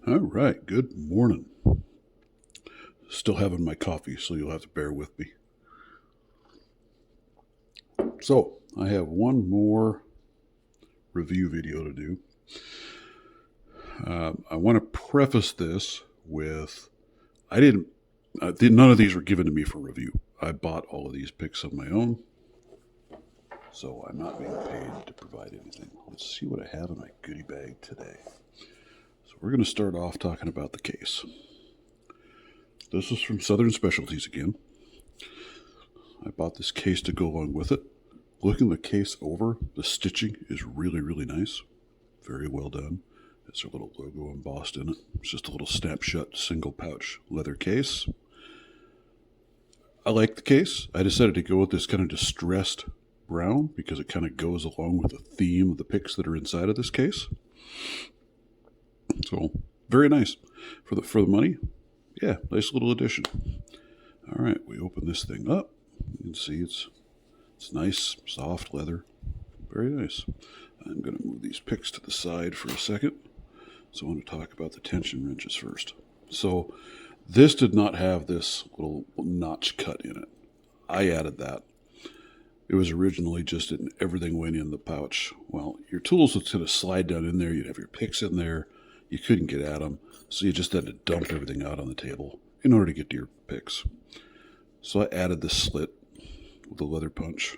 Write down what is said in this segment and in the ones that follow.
All right, good morning. Still having my coffee, so you'll have to bear with me. So, I have one more review video to do. I want to preface this with none of these were given to me for review. I bought all of these picks on my own, so I'm not being paid to provide anything. Let's see what I have in my goodie bag today. So, we're going to start off talking about the case. This is from Southern Specialties again. I bought this case to go along with it. Looking the case over, the stitching is really, really nice. Very well done. It's a little logo embossed in it. It's just a little snapshot single pouch leather case. I like the case. I decided to go with this kind of distressed brown because it kind of goes along with the theme of the picks that are inside of this case. So, very nice. For the money, yeah, nice little addition. All right, we open this thing up. You can see it's nice, soft leather. Very nice. I'm going to move these picks to the side for a second. So I want to talk about the tension wrenches first. So this did not have this little notch cut in it. I added that. It was originally just everything went in the pouch. Well, your tools would sort of slide down in there. You'd have your picks in there. You couldn't get at them. So you just had to dump everything out on the table in order to get to your picks. So I added this slit with a leather punch.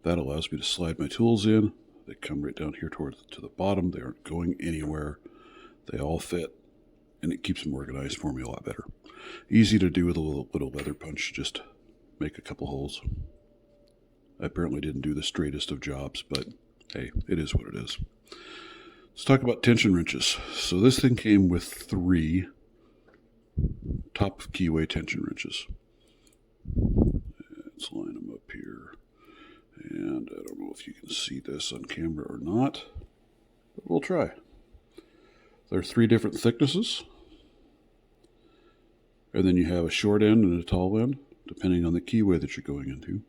That allows me to slide my tools in. They come right down here to the bottom. They aren't going anywhere. They all fit, and it keeps them organized for me a lot better. Easy to do with a little leather punch. Just make a couple holes. I apparently didn't do the straightest of jobs, but hey, it is what it is. Let's talk about tension wrenches. So this thing came with 3 top keyway tension wrenches. Let's line them up here. And I don't know if you can see this on camera or not, but we'll try. There are 3 different thicknesses. And then you have a short end and a tall end, depending on the keyway that you're going into.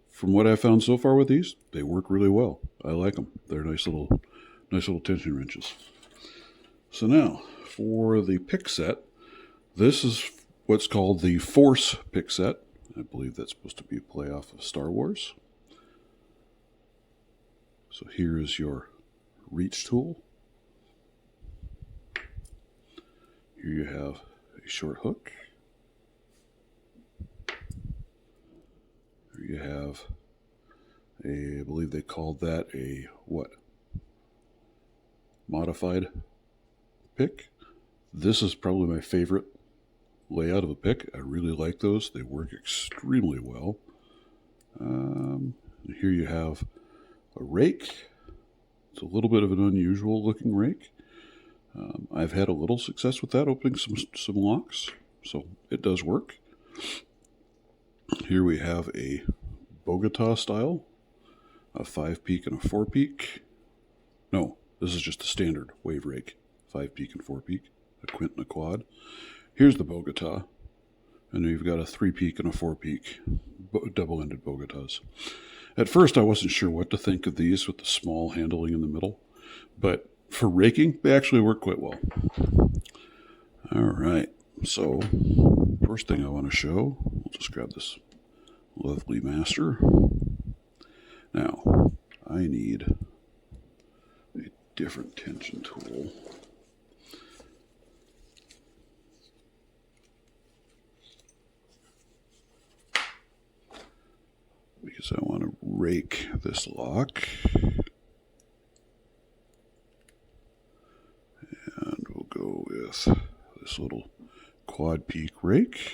From what I've found so far with these, they work really well. I like them. They're nice little tension wrenches. So now, for the pick set, this is what's called the Force pick set. I believe that's supposed to be a play off of Star Wars. So here is your reach tool. Here you have a short hook. Here you have I believe they called that a what? Modified pick. This is probably my favorite layout of a pick. I really like those. They work extremely well. Here you have a rake. It's a little bit of an unusual looking rake. I've had a little success with that, opening some locks, so it does work. Here we have a Bogota style, a 5-peak and a 4-peak. No, this is just a standard wave rake, 5-peak and 4-peak, a Quint and a Quad. Here's the Bogota, and you've got a 3-peak and a 4-peak, double-ended Bogotas. At first, I wasn't sure what to think of these with the small handling in the middle, but for raking, they actually work quite well. All right, so first thing I want to show, we'll just grab this lovely master. Now, I need a different tension tool. Because I want to rake this lock. And we'll go with this little quad peak rake.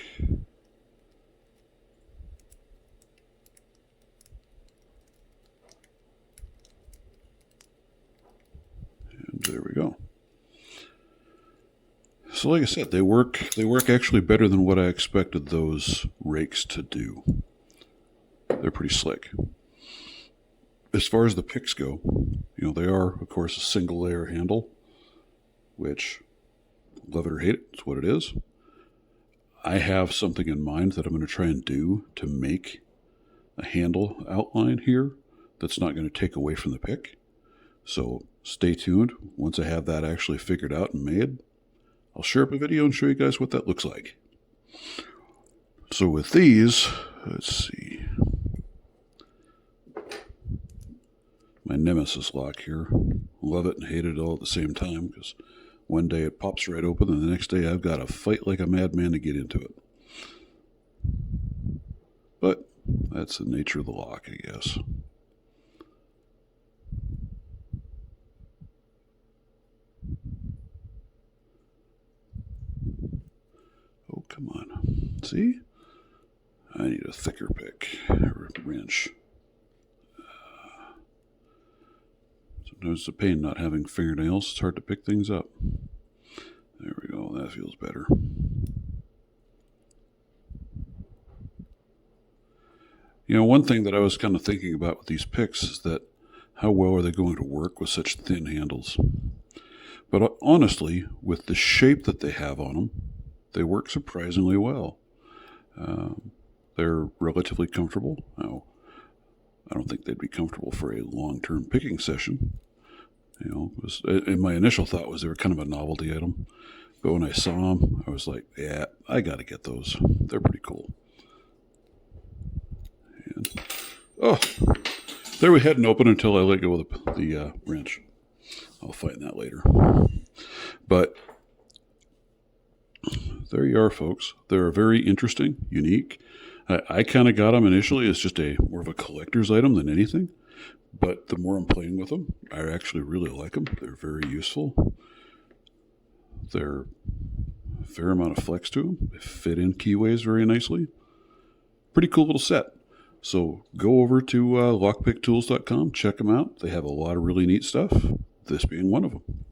And there we go. So like I said, they work actually better than what I expected those rakes to do. They're pretty slick. As far as the picks go, they are, of course, a single layer handle, which, love it or hate it, it's what it is. I have something in mind that I'm going to try and do to make a handle outline here that's not going to take away from the pick. So stay tuned. Once I have that actually figured out and made, I'll share up a video and show you guys what that looks like. So with these, let's see. My Nemesis lock here. Love it and hate it all at the same time, because one day it pops right open and the next day I've got to fight like a madman to get into it. But that's the nature of the lock, I guess. Oh, come on. See? I need a thicker pick or wrench. Sometimes it's a pain not having fingernails. It's hard to pick things up. There we go. That feels better. You know, one thing that I was kind of thinking about with these picks is that how well are they going to work with such thin handles? But honestly, with the shape that they have on them, they work surprisingly well. They're relatively comfortable. Now, I don't think they'd be comfortable for a long-term picking session. You know, and my initial thought was they were kind of a novelty item. But when I saw them, I was like, yeah, I got to get those. They're pretty cool. And, oh, there we hadn't opened until I let go of the wrench. I'll find that later. But there you are, folks. They're very interesting, unique. I kind of got them initially as just more of a collector's item than anything. But the more I'm playing with them, I actually really like them. They're very useful. They're a fair amount of flex to them. They fit in keyways very nicely. Pretty cool little set. So go over to lockpicktools.com, check them out. They have a lot of really neat stuff, this being one of them.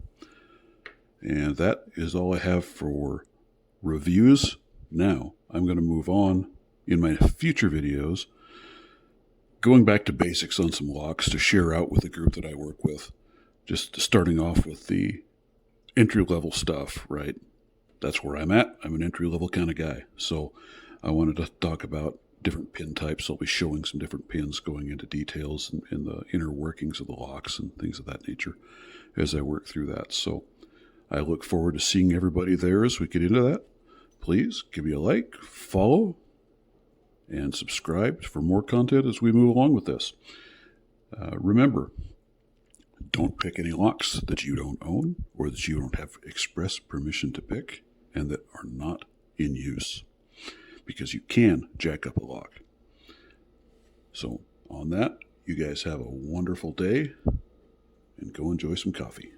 And that is all I have for reviews. Now, I'm going to move on in my future videos, going back to basics on some locks to share out with the group that I work with. Just starting off with the entry-level stuff, right? That's where I'm at. I'm an entry-level kind of guy. So I wanted to talk about different pin types. I'll be showing some different pins, going into details and the inner workings of the locks and things of that nature as I work through that. So I look forward to seeing everybody there as we get into that. Please give me a like, follow, and subscribe for more content as we move along with this. Remember, don't pick any locks that you don't own or that you don't have express permission to pick and that are not in use, because you can jack up a lock. So on that, you guys have a wonderful day and go enjoy some coffee.